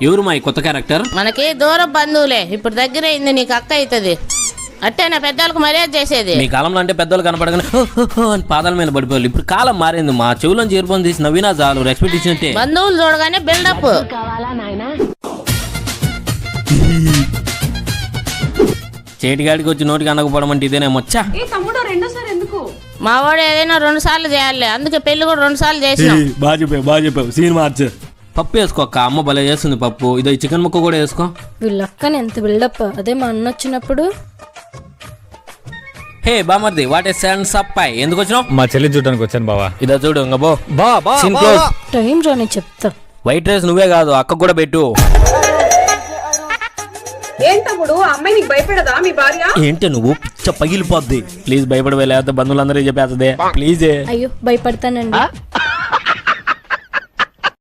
ఎవరు మా కొత్త క్యారెక్టర్? మనకి దూరం బంధువులే, ఇప్పుడు దగ్గర అయింది, నీకు అక్క అవుతుంది. అట్టేనా పెద్దలకు మర్యాద చేసేది? మీ కాలంలో అంటే పెద్దలు కనపడగానే అని పాదాల మీద పడిపోవాలి. ఇప్పుడు కాలం మారింది, మా చెవులను చేరుకొని తీసి నవ్వినా చాలు, రెస్పెక్ట్ ఇచ్చినట్టే. బంధువులు చూడగానే బిల్డప్. చేటిగాడికి వచ్చి నోటికి అనకపోవడం అంటే ఇదేనే మొచ్చా. మా వాడు ఏదైనా 2 సార్లు చేయాలి, అందుకే పెళ్లి కూడా 2 సార్లు చేసినాం. బాగా చెప్పావు సీన్ మార్చ్. పప్పు వేసుకో అక్క, అమ్మ భలే చేస్తుంది పప్పు. ఇదో చికెన్ ముక్క కూడా వేసుకో. వీళ్ళక్కని ఎంత బిల్డప్. అదే మా అన్న వచ్చినప్పుడు. హే బామర్ది, వాట్ ఇస్ సెన్స్ అప్పాయ్, ఎందుకు వచ్చినావు? మా చెల్లి చూడడానికి వచ్చాను బావా. ఇదో చూడు ఇంకా బో. టైం రాని చెప్తా. వైట్ రైస్ నువ్వే కాదు అక్క కూడా పెట్టు. ఏంటప్పుడు అమ్మాయి నీకు భయపడదా మీ భార్య? ఏంటి నువ్వు పిచ్చ పగిలిపోద్ది. ప్లీజ్ భయపడవే, లేకపోతే బంధువులందరూ చెప్పేస్తుంది. ప్లీజ్. అయ్యో భయపడతానండి.